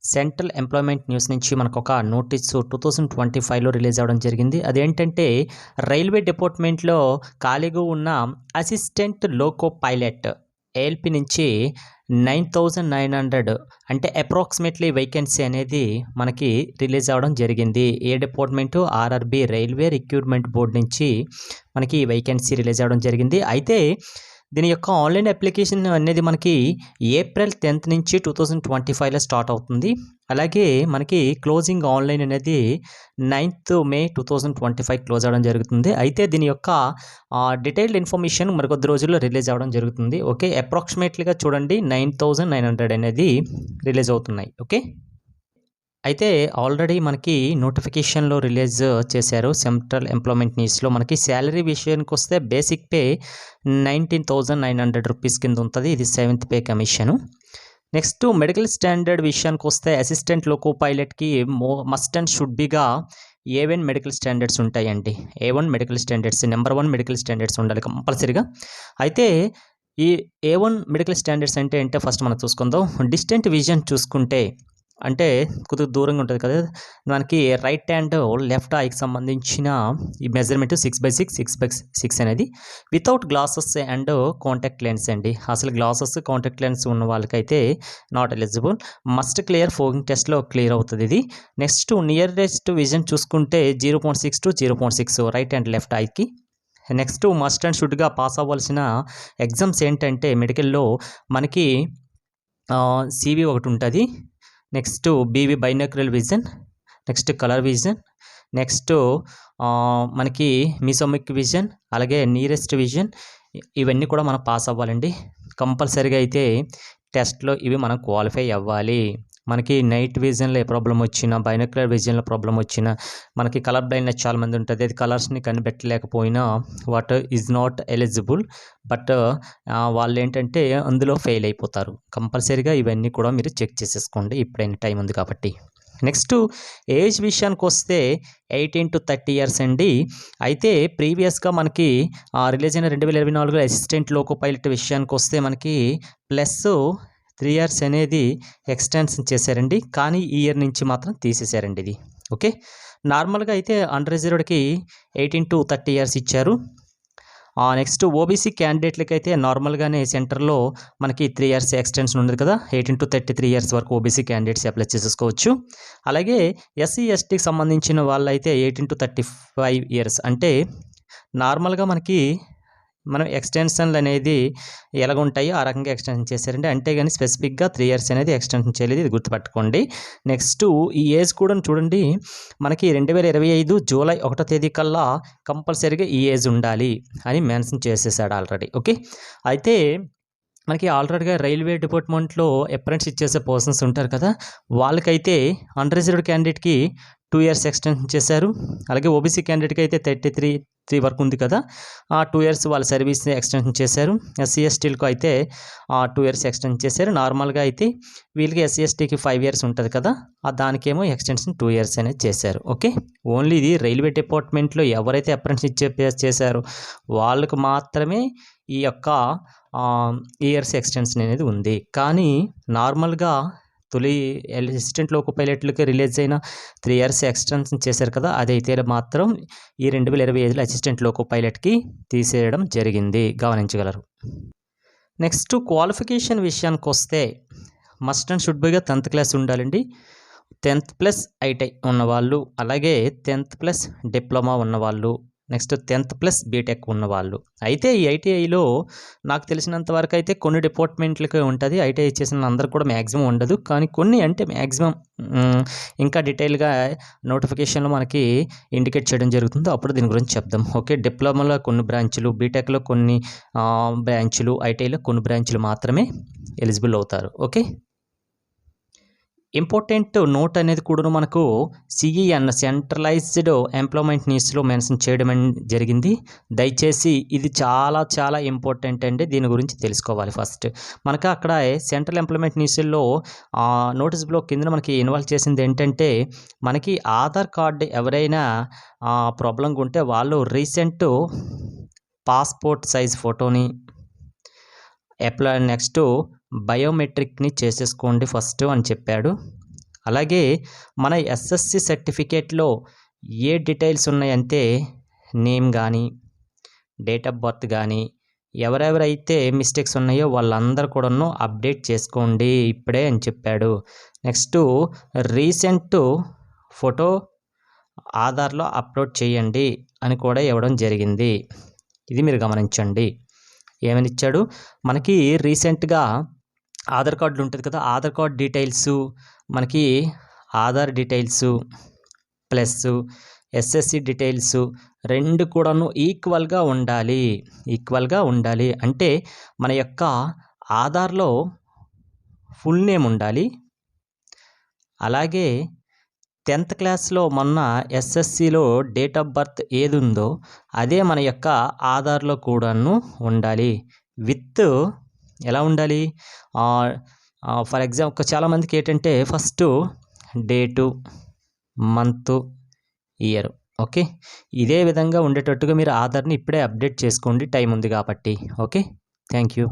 Central employment news నుంచి మనకు ఒక నోటీసు 2025లో రిలీజ్ అవ్వడం జరిగింది. అదేంటంటే రైల్వే డిపార్ట్మెంట్లో ఖాళీగా ఉన్న అసిస్టెంట్ లోకో పైలట్ ఏఎల్పి నుంచి 9,900 అంటే అప్రాక్సిమేట్లీ వేకెన్సీ అనేది మనకి రిలీజ్ అవ్వడం జరిగింది. ఏ department RRB railway recruitment board నుంచి మనకి వేకెన్సీ రిలీజ్ అవ్వడం జరిగింది. అయితే దీని యొక్క ఆన్లైన్ అప్లికేషన్ అనేది మనకి ఏప్రిల్ 10th నుంచి 2025లో స్టార్ట్ అవుతుంది. అలాగే మనకి క్లోజింగ్ ఆన్లైన్ అనేది 9th మే 2025 క్లోజ్ అవ్వడం జరుగుతుంది. అయితే దీని యొక్క డీటెయిల్డ్ ఇన్ఫర్మేషన్ మరికొద్ది రోజుల్లో రిలీజ్ అవ్వడం జరుగుతుంది. ఓకే, అప్రాక్సిమేట్లీగా చూడండి 9,900 అనేది రిలీజ్ అవుతున్నాయి. ఓకే, అయితే ఆల్రెడీ మనకి నోటిఫికేషన్లో రిలీజ్ చేశారు. సెంట్రల్ ఎంప్లాయ్మెంట్ న్యూస్లో మనకి శాలరీ విషయానికి వస్తే బేసిక్ పే 19,900 రూపీస్ కింద ఉంటుంది. ఇది 7th pay commission. Next medical standard విషయానికి వస్తే అసిస్టెంట్ లోకో పైలట్కి మస్ట్ అండ్ షుడ్ బిగా A1 మెడికల్ స్టాండర్డ్స్ ఉంటాయండి. A1 medical standards, number 1 medical standards ఉండాలి కంపల్సరీగా. అయితే ఈ A1 మెడికల్ స్టాండర్డ్స్ అంటే ఫస్ట్ మనం చూసుకుందాం. డిస్టెంట్ విజన్ చూసుకుంటే అంటే కొద్దిగా దూరంగా ఉంటుంది కదా, మనకి రైట్ హ్యాండ్ లెఫ్ట్ ఐకి సంబంధించిన ఈ మెజర్మెంట్ 6/6 6/6 అనేది without glasses and contact lens అండి. అసలు గ్లాసెస్ కాంటాక్ట్ లెన్స్ ఉన్న వాళ్ళకైతే not eligible. Must clear fogging టెస్ట్లో క్లియర్ అవుతుంది ఇది. నెక్స్ట్ నియరెస్ట్ విజన్ చూసుకుంటే 0.6 to 0.6 రైట్ అండ్ లెఫ్ట్ ఐకి. నెక్స్ట్ మస్ట్ అండ్ షుడ్గా పాస్ అవ్వాల్సిన ఎగ్జామ్స్ ఏంటంటే మెడికల్లో మనకి సివి ఒకటి ఉంటుంది. Next BV binocular vision, next colour vision, next మనకి మిసోమిక్ విజన్, అలాగే నియరెస్ట్ విజన్, ఇవన్నీ కూడా మనం పాస్ అవ్వాలండి కంపల్సరీగా. అయితే టెస్ట్లో ఇవి మనం క్వాలిఫై అవ్వాలి. మనకి నైట్ విజన్లో ఏ ప్రాబ్లం వచ్చినా, బైనాక్యులర్ విజన్లో ప్రాబ్లం వచ్చినా, మనకి కలర్ బ్లైండ్నెస్ చాలామంది ఉంటుంది. అది కలర్స్ని కనిపెట్టలేకపోయినా what is not eligible. But వాళ్ళు ఏంటంటే అందులో ఫెయిల్ అయిపోతారు. కంపల్సరీగా ఇవన్నీ కూడా మీరు చెక్ చేసేసుకోండి ఇప్పుడైనా టైం ఉంది కాబట్టి. నెక్స్ట్ ఏజ్ విషయానికి వస్తే 18 to 30 years అండి. అయితే ప్రీవియస్గా మనకి రిలీజ్ అయిన 2024లో అసిస్టెంట్ లోకో పైలట్ విషయానికి వస్తే మనకి ప్లస్ 3 years అనేది ఎక్స్టెన్షన్ చేశారండి. కానీ ఈ ఇయర్ నుంచి మాత్రం తీసేశారండి ఇది. ఓకే, నార్మల్గా అయితే అండర్ రిజర్వ్డ్కి 18 to 30 years ఇచ్చారు. నెక్స్ట్ ఓబీసీ క్యాండిడేట్లకి అయితే నార్మల్గానే సెంటర్లో మనకి 3 years ఎక్స్టెన్షన్ ఉంది కదా, 18 to 33 years వరకు ఓబీసీ క్యాండిడేట్స్ అప్లై చేసేసుకోవచ్చు. అలాగే ఎస్సీ ఎస్టీకి సంబంధించిన వాళ్ళైతే 18 to 35 years. అంటే నార్మల్గా మనం ఎక్స్టెన్షన్లు అనేది ఎలాగ ఉంటాయో ఆ రకంగా ఎక్స్టెన్షన్ చేశారండి. అంటే కానీ స్పెసిఫిక్గా 3 years అనేది ఎక్స్టెన్షన్ చేయలేదు, ఇది గుర్తుపెట్టుకోండి. నెక్స్ట్ ఈ ఏజ్ కూడా చూడండి, మనకి 2025 జూలై 1వ తేదీ కల్లా కంపల్సరీగా ఈ ఏజ్ ఉండాలి అని మెన్షన్ చేసేసాడు ఆల్రెడీ. ఓకే, అయితే మనకి ఆల్రెడీగా రైల్వే డిపార్ట్మెంట్లో అప్రెంటిస్ చేసే పర్సన్స్ ఉంటారు కదా, వాళ్ళకైతే అండర్ రిజర్వ్డ్ క్యాండిడేట్కి 2 years ఎక్స్టెన్షన్ చేశారు. అలాగే ఓబీసీ క్యాండిడేట్కి అయితే 33 వరకు ఉంది కదా, 2 years వాళ్ళ సర్వీస్ ఎక్స్టెన్షన్ చేశారు. ఎస్సీ ఎస్టీలకు అయితే 2 years ఎక్స్టెన్షన్ చేశారు. నార్మల్గా అయితే వీళ్ళకి ఎస్సీ ఎస్టీకి 5 years ఉంటుంది కదా, దానికేమో ఎక్స్టెన్షన్ 2 years అనేది చేశారు. ఓకే, ఓన్లీ ఇది రైల్వే డిపార్ట్మెంట్లో ఎవరైతే అప్రెంటిస్ చేశారో వాళ్ళకు మాత్రమే ఈ యొక్క ఇయర్స్ ఎక్స్టెన్షన్ అనేది ఉంది. కానీ నార్మల్గా తొలి అసిస్టెంట్ లోకో పైలట్లకి రిలీజ్ అయిన 3 years ఎక్స్టెన్షన్ చేశారు కదా, అదైతే మాత్రం ఈ 2025లో అసిస్టెంట్ లోకో పైలట్కి తీసేయడం జరిగింది, గమనించగలరు. నెక్స్ట్ క్వాలిఫికేషన్ విషయానికి వస్తే మస్ట్ అండ్ షుడ్ బిగా 10th class ఉండాలండి. 10th+ ఐటీఐ ఉన్నవాళ్ళు, అలాగే 10th+ డిప్లొమా ఉన్నవాళ్ళు, నెక్స్ట్ 10th+ బీటెక్ ఉన్నవాళ్ళు. అయితే ఈ ఐటీఐలో నాకు తెలిసినంత వరకు అయితే కొన్ని డిపార్ట్మెంట్లకి ఉంటుంది. ఐటీఐ చేసిన అందరు కూడా మ్యాక్సిమం ఉండదు, కానీ కొన్ని అంటే మ్యాక్సిమం ఇంకా డీటెయిల్గా నోటిఫికేషన్లో మనకి ఇండికేట్ చేయడం జరుగుతుంది. అప్పుడు దీని గురించి చెప్దాం. ఓకే, డిప్లొమాలో కొన్ని బ్రాంచులు, బీటెక్లో కొన్ని బ్రాంచులు, ఐటీఐలో కొన్ని బ్రాంచులు మాత్రమే ఎలిజిబుల్ అవుతారు. ఓకే, ఇంపార్టెంట్ నోట్ అనేది కూడా మనకు సిఈఎన్ సెంట్రలైజ్డ్ ఎంప్లాయ్మెంట్ న్యూస్లో మెన్షన్ చేయడం జరిగింది. దయచేసి ఇది చాలా చాలా ఇంపార్టెంట్ అండి, దీని గురించి తెలుసుకోవాలి. ఫస్ట్ మనకు అక్కడ సెంట్రల్ ఎంప్లాయ్మెంట్ న్యూస్లో నోటీస్లో కింద మనకి ఇన్వాల్వ్ చేసింది ఏంటంటే, మనకి ఆధార్ కార్డు ఎవరైనా ప్రాబ్లంగా ఉంటే వాళ్ళు రీసెంట్ పాస్పోర్ట్ సైజ్ ఫోటోని నెక్స్ట్ బయోమెట్రిక్ని చేసేసుకోండి ఫస్ట్ అని చెప్పాడు. అలాగే మన ఎస్ఎస్సి సర్టిఫికేట్లో ఏ డీటెయిల్స్ ఉన్నాయంటే నేమ్ కానీ, డేట్ ఆఫ్ బర్త్ కానీ, ఎవరెవరైతే మిస్టేక్స్ ఉన్నాయో వాళ్ళందరూ కూడాను అప్డేట్ చేసుకోండి ఇప్పుడే అని చెప్పాడు. నెక్స్ట్ రీసెంట్ ఫోటో ఆధార్లో అప్లోడ్ చేయండి అని కూడా ఇవ్వడం జరిగింది. ఇది మీరు గమనించండి. ఏమని ఇచ్చాడు, మనకి రీసెంట్గా ఆధార్ కార్డులు ఉంటుంది కదా, ఆధార్ కార్డ్ డీటెయిల్స్, మనకి Aadhaar details plus SSC details రెండు కూడాను ఈక్వల్గా ఉండాలి. అంటే మన యొక్క ఆధార్లో ఫుల్ నేమ్ ఉండాలి. అలాగే 10th క్లాస్లో మొన్న ఎస్ఎస్సిలో డేట్ ఆఫ్ బర్త్ ఏది ఉందో అదే మన యొక్క ఆధార్లో కూడాను ఉండాలి. విత్ ఎలా ఉండాలి, ఫర్ ఎగ్జాంపుల్ చాలామందికి ఏంటంటే first date, month, year. Okay, ఇదే విధంగా ఉండేటట్టుగా మీరు ఆధార్ని ఇప్పుడే అప్డేట్ చేసుకోండి, టైం ఉంది కాబట్టి. Okay, thank you.